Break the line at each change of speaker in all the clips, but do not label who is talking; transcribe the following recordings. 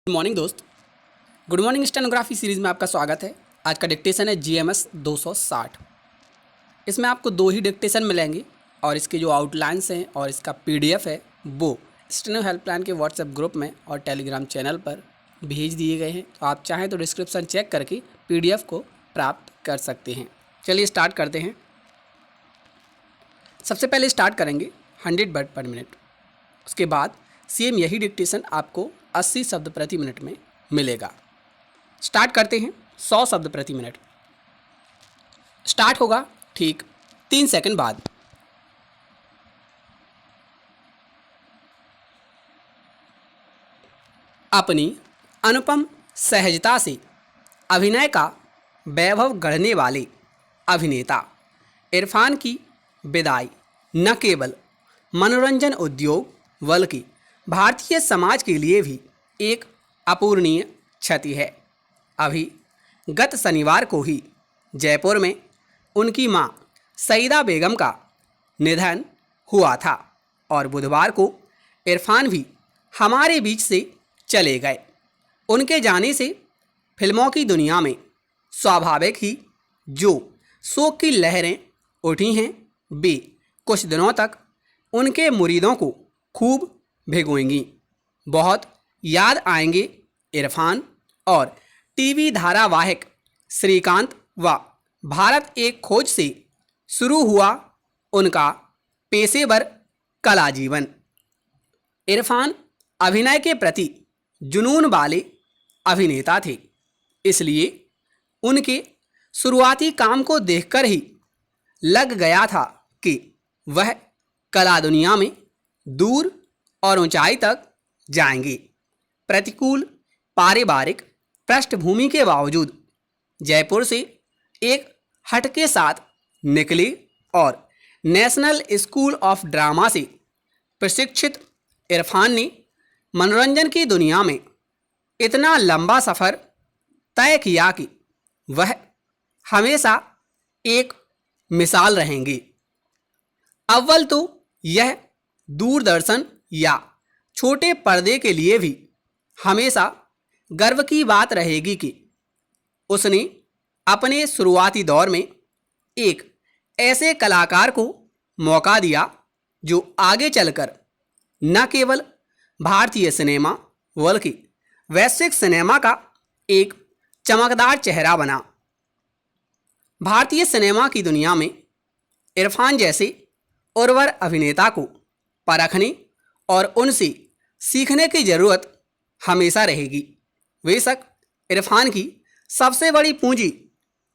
Good morning दोस्त। Good morning stenography series में आपका स्वागत है। आज का डिक्टेशन है GMS 260। इसमें आपको 2 ही डिक्टेशन मिलेंगे और इसके जो आउटलाइंस हैं और इसका PDF है वो स्टेनो हेल्पलाइन के व्हाट्सएप ग्रुप में और टेलीग्राम चैनल पर भेज दिए गए हैं। तो आप चाहें तो डिस्क्रिप्शन चेक करके PDF को प्राप्त कर सकते हैं। चलिए स्टार्ट करते हैं। सबसे पहले स्टार्ट करेंगे 100 वर्ड पर मिनट। उसके बाद सेम यही डिक्टेशन आपको 80 शब्द प्रति मिनट में मिलेगा। स्टार्ट करते हैं 100 शब्द प्रति मिनट। स्टार्ट होगा ठीक 3 सेकंड बाद। अपनी अनुपम सहजता से अभिनय का वैभव गढ़ने वाले अभिनेता इरफान की विदाई न केवल मनोरंजन उद्योग बल्कि भारतीय समाज के लिए भी एक अपूरणीय क्षति है। अभी गत शनिवार को ही जयपुर में उनकी मां सईदा बेगम का निधन हुआ था और बुधवार को इरफान भी हमारे बीच से चले गए। उनके जाने से फिल्मों की दुनिया में स्वाभाविक ही जो शोक की लहरें उठी हैं वे कुछ दिनों तक उनके मुरीदों को खूब भिगोएंगी। बहुत याद आएंगे इरफान और टीवी धारावाहिक श्रीकांत व भारत एक खोज से शुरू हुआ उनका पेशेवर कला जीवन। इरफान अभिनय के प्रति जुनून वाले अभिनेता थे, इसलिए उनके शुरुआती काम को देखकर ही लग गया था कि वह कला दुनिया में दूर और ऊंचाई तक जाएंगे। प्रतिकूल पारिवारिक पृष्ठभूमि के बावजूद जयपुर से एक हट के साथ निकले और नेशनल स्कूल ऑफ ड्रामा से प्रशिक्षित इरफान ने मनोरंजन की दुनिया में इतना लंबा सफ़र तय किया कि वह हमेशा एक मिसाल रहेंगे। अव्वल तो यह दूरदर्शन या छोटे पर्दे के लिए भी हमेशा गर्व की बात रहेगी कि उसने अपने शुरुआती दौर में एक ऐसे कलाकार को मौका दिया जो आगे चलकर न केवल भारतीय सिनेमा बल्कि वैश्विक सिनेमा का एक चमकदार चेहरा बना। भारतीय सिनेमा की दुनिया में इरफान जैसे उर्वर अभिनेता को परखने और उनसे सीखने की ज़रूरत हमेशा रहेगी। बेशक इरफान की सबसे बड़ी पूंजी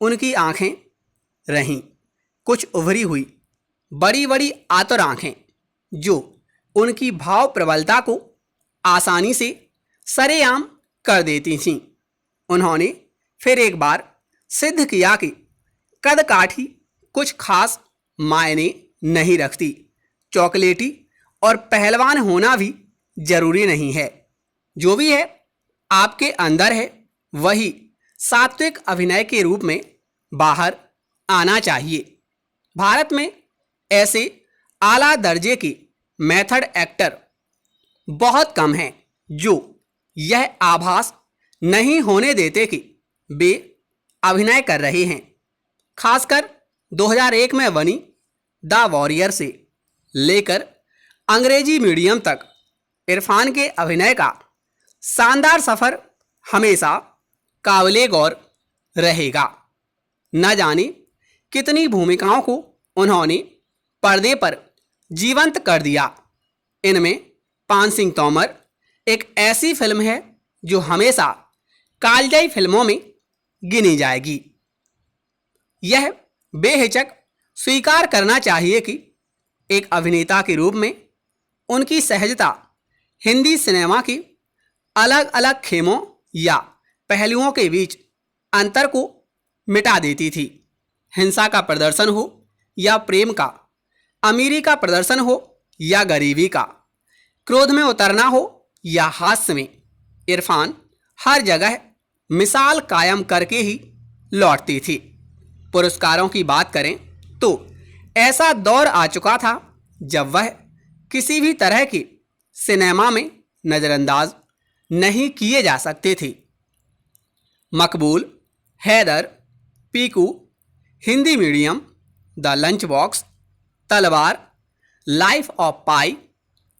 उनकी आँखें रहीं, कुछ उभरी हुई बड़ी बड़ी आतुर आँखें जो उनकी भाव प्रबलता को आसानी से सरेआम कर देती थीं। उन्होंने फिर एक बार सिद्ध किया कि कद काठी कुछ खास मायने नहीं रखती, चॉकलेटी और पहलवान होना भी जरूरी नहीं है। जो भी है आपके अंदर है वही सात्विक अभिनय के रूप में बाहर आना चाहिए। भारत में ऐसे आला दर्जे के मेथड एक्टर बहुत कम हैं जो यह आभास नहीं होने देते कि वे अभिनय कर रहे हैं। खासकर 2001 में बनी द वॉरियर से लेकर अंग्रेजी मीडियम तक इरफान के अभिनय का शानदार सफ़र हमेशा काबिले गौर रहेगा। न जाने कितनी भूमिकाओं को उन्होंने पर्दे पर जीवंत कर दिया। इनमें पान सिंह तोमर एक ऐसी फिल्म है जो हमेशा कालजयी फिल्मों में गिनी जाएगी। यह बेहिचक स्वीकार करना चाहिए कि एक अभिनेता के रूप में उनकी सहजता हिंदी सिनेमा के अलग अलग खेमों या पहलुओं के बीच अंतर को मिटा देती थी। हिंसा का प्रदर्शन हो या प्रेम का, अमीरी का प्रदर्शन हो या गरीबी का, क्रोध में उतरना हो या हास्य में, इरफान हर जगह मिसाल कायम करके ही लौटती थी। पुरस्कारों की बात करें तो ऐसा दौर आ चुका था जब वह किसी भी तरह के सिनेमा में नज़रअंदाज नहीं किए जा सकते थे। Maqbool, Haider, Piku, Hindi medium, the lunch box, Talvar, life of Pi,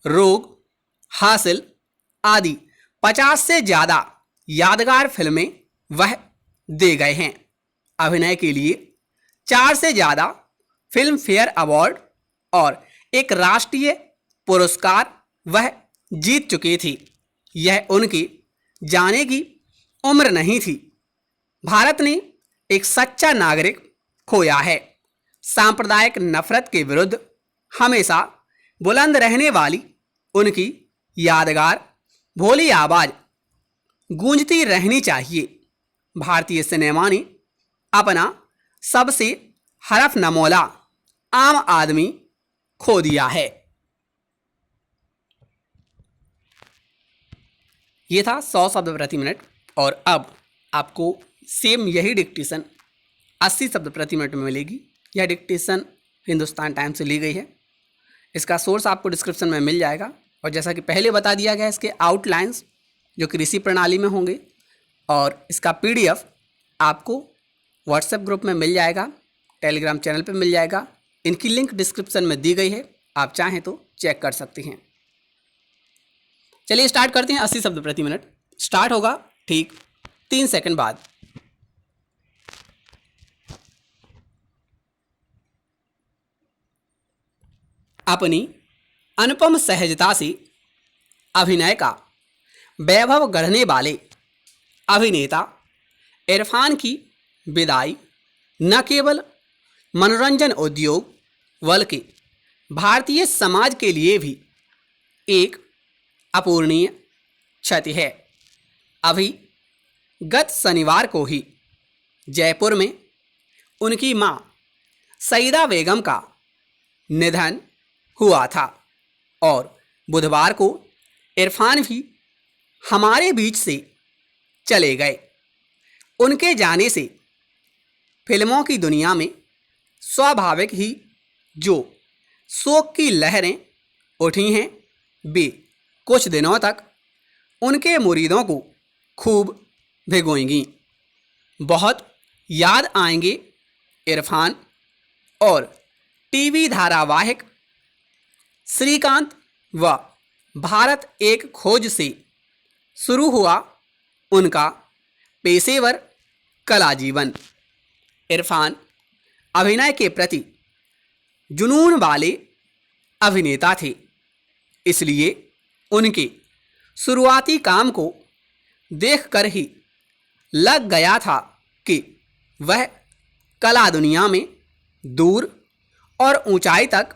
Rog, Haasil आदि 50 से ज़्यादा यादगार फिल्में वह दे गए हैं। अभिनय के लिए 4 से ज़्यादा फिल्म फेयर अवार्ड और एक राष्ट्रीय पुरस्कार वह जीत चुके थे। यह उनके जाने की उम्र नहीं थी। भारत ने एक सच्चा नागरिक खोया है। सांप्रदायिक नफरत के विरुद्ध हमेशा बुलंद रहने वाली उनकी यादगार भोली आवाज़ गूंजती रहनी चाहिए। भारतीय सिनेमा ने अपना सबसे हरफ नमोला आम आदमी खो दिया है। ये था 100 शब्द प्रति मिनट और अब आपको सेम यही डिक्टेशन 80 शब्द प्रति मिनट में मिलेगी। यह डिक्टेशन हिंदुस्तान टाइम्स से ली गई है। इसका सोर्स आपको डिस्क्रिप्शन में मिल जाएगा और जैसा कि पहले बता दिया गया, इसके आउटलाइंस जो कृषि प्रणाली में होंगे और इसका PDF आपको व्हाट्सएप ग्रुप में मिल जाएगा, टेलीग्राम चैनल पे मिल जाएगा। इनकी लिंक डिस्क्रिप्शन में दी गई है, आप चाहें तो चेक कर सकते हैं। चलिए स्टार्ट करते हैं। 80 शब्द प्रति मिनट स्टार्ट होगा ठीक 3 सेकंड बाद। अपनी अनुपम सहजता से अभिनय का वैभव गढ़ने वाले अभिनेता इरफान की विदाई न केवल मनोरंजन उद्योग बल्कि भारतीय समाज के लिए भी एक अपूरणीय क्षति है। अभी गत शनिवार को ही जयपुर में उनकी मां सईदा बेगम का निधन हुआ था और बुधवार को इरफान भी हमारे बीच से चले गए। उनके जाने से फिल्मों की दुनिया में स्वाभाविक ही जो शोक की लहरें उठी हैं, वे कुछ दिनों तक उनके मुरीदों को खूब भिगोएंगी। बहुत याद आएंगे इरफान और टीवी धारावाहिक श्रीकांत व भारत एक खोज से शुरू हुआ उनका पेशेवर कला जीवन। इरफान अभिनय के प्रति जुनून वाले अभिनेता थे, इसलिए उनके शुरुआती काम को देखकर ही लग गया था कि वह कला दुनिया में दूर और ऊंचाई तक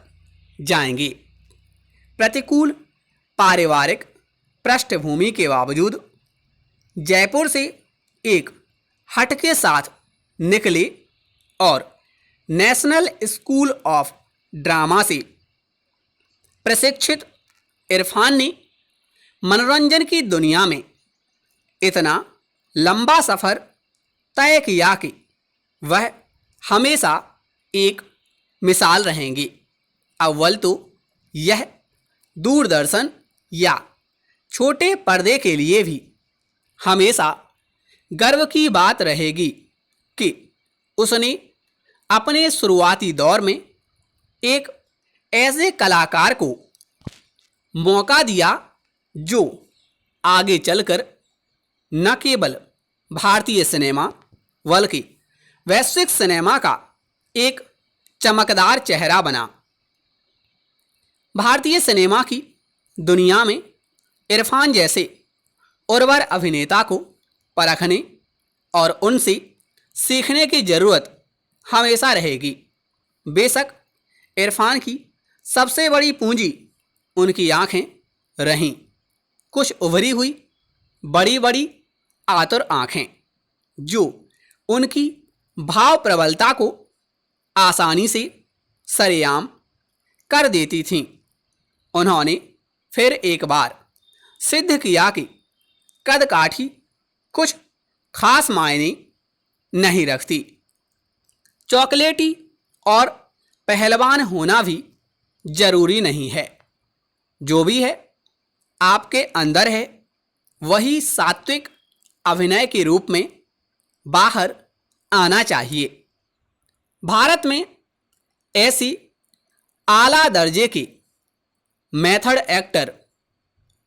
जाएंगे। प्रतिकूल पारिवारिक पृष्ठभूमि के बावजूद जयपुर से एक हट के साथ निकले और नेशनल स्कूल ऑफ ड्रामा से प्रशिक्षित इरफान ने मनोरंजन की दुनिया में इतना लंबा सफ़र तय किया कि वह हमेशा एक मिसाल रहेंगी। अव्वल तो यह दूरदर्शन या छोटे पर्दे के लिए भी हमेशा गर्व की बात रहेगी कि उसने अपने शुरुआती दौर में एक ऐसे कलाकार को मौका दिया जो आगे चलकर न केवल भारतीय सिनेमा बल्कि वैश्विक सिनेमा का एक चमकदार चेहरा बना। भारतीय सिनेमा की दुनिया में इरफान जैसे उर्वर अभिनेता को परखने और उनसे सीखने की ज़रूरत हमेशा रहेगी। बेशक इरफान की सबसे बड़ी पूंजी उनकी आँखें रहीं, कुछ उभरी हुई बड़ी बड़ी आतुर आँखें जो उनकी भाव प्रबलता को आसानी से सरेआम कर देती थीं। उन्होंने फिर एक बार सिद्ध किया कि कदकाठी कुछ खास मायने नहीं रखती। चॉकलेटी और पहलवान होना भी जरूरी नहीं है। जो भी है आपके अंदर है वही सात्विक अभिनय के रूप में बाहर आना चाहिए। भारत में ऐसी आला दर्जे के मेथड एक्टर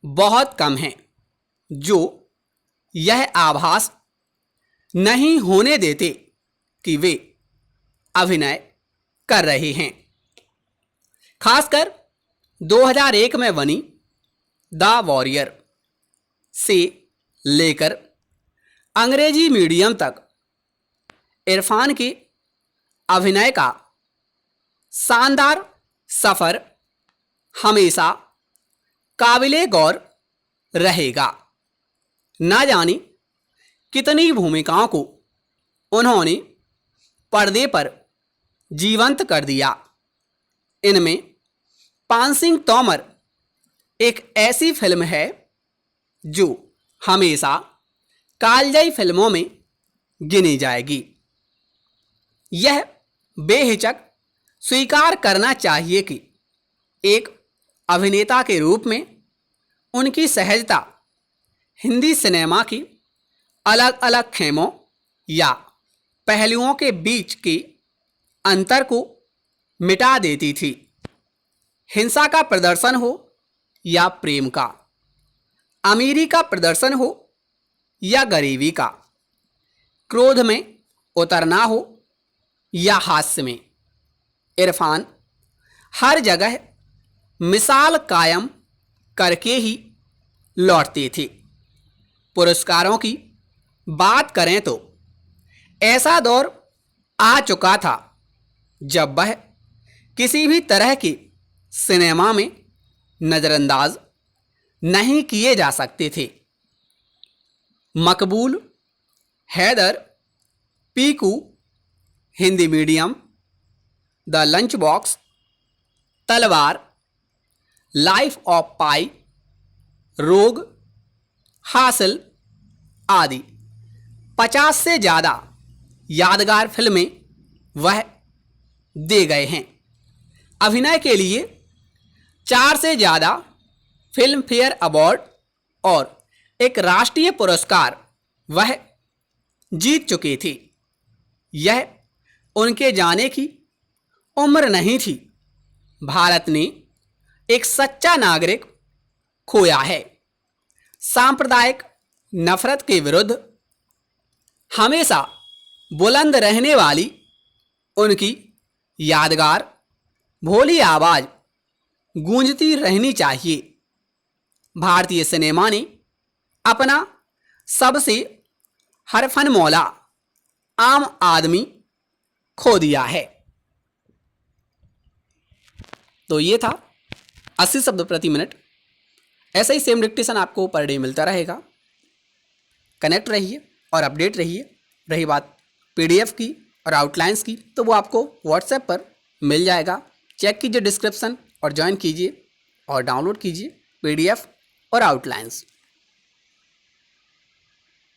बहुत कम हैं जो यह आभास नहीं होने देते कि वे अभिनय कर रहे हैं। खासकर 2001 में बनी द वॉरियर से लेकर अंग्रेजी मीडियम तक इरफान के अभिनय का शानदार सफ़र हमेशा काबिले गौर रहेगा। न जाने कितनी भूमिकाओं को उन्होंने पर्दे पर जीवंत कर दिया। इनमें पानसिंह तोमर एक ऐसी फिल्म है जो हमेशा कालजयी फिल्मों में गिनी जाएगी। यह बेहिचक स्वीकार करना चाहिए कि एक अभिनेता के रूप में उनकी सहजता हिंदी सिनेमा की अलग अलग खेमों या पहलुओं के बीच के अंतर को मिटा देती थी। हिंसा का प्रदर्शन हो या प्रेम का, अमीरी का प्रदर्शन हो या गरीबी का, क्रोध में उतरना हो या हास्य में, इरफान हर जगह मिसाल कायम करके ही लौटते थे। पुरस्कारों की बात करें तो ऐसा दौर आ चुका था जब वह किसी भी तरह के सिनेमा में नज़रअंदाज नहीं किए जा सकते थे। Maqbool, Haider, Piku, Hindi medium, the lunch box, Talvar, life of Pi, Rog, Haasil आदि 50 से ज़्यादा यादगार फिल्में वह दे गए हैं। अभिनय के लिए 4 से ज़्यादा फिल्म फेयर अवार्ड और एक राष्ट्रीय पुरस्कार वह जीत चुके थे। यह उनके जाने की उम्र नहीं थी। भारत ने एक सच्चा नागरिक खोया है। सांप्रदायिक नफरत के विरुद्ध हमेशा बुलंद रहने वाली उनकी यादगार भोली आवाज़ गूंजती रहनी चाहिए। भारतीय सिनेमा ने अपना सबसे हरफन मौला आम आदमी खो दिया है। तो ये था 80 शब्द प्रति मिनट। ऐसा ही सेम डिक्टेशन आपको पर डे मिलता रहेगा। कनेक्ट रहिए और अपडेट रहिए। रही बात पीडीएफ की और आउटलाइंस की, तो वो आपको व्हाट्सएप पर मिल जाएगा। चेक कीजिए डिस्क्रिप्शन और ज्वाइन कीजिए और डाउनलोड कीजिए पीडीएफ और आउटलाइंस।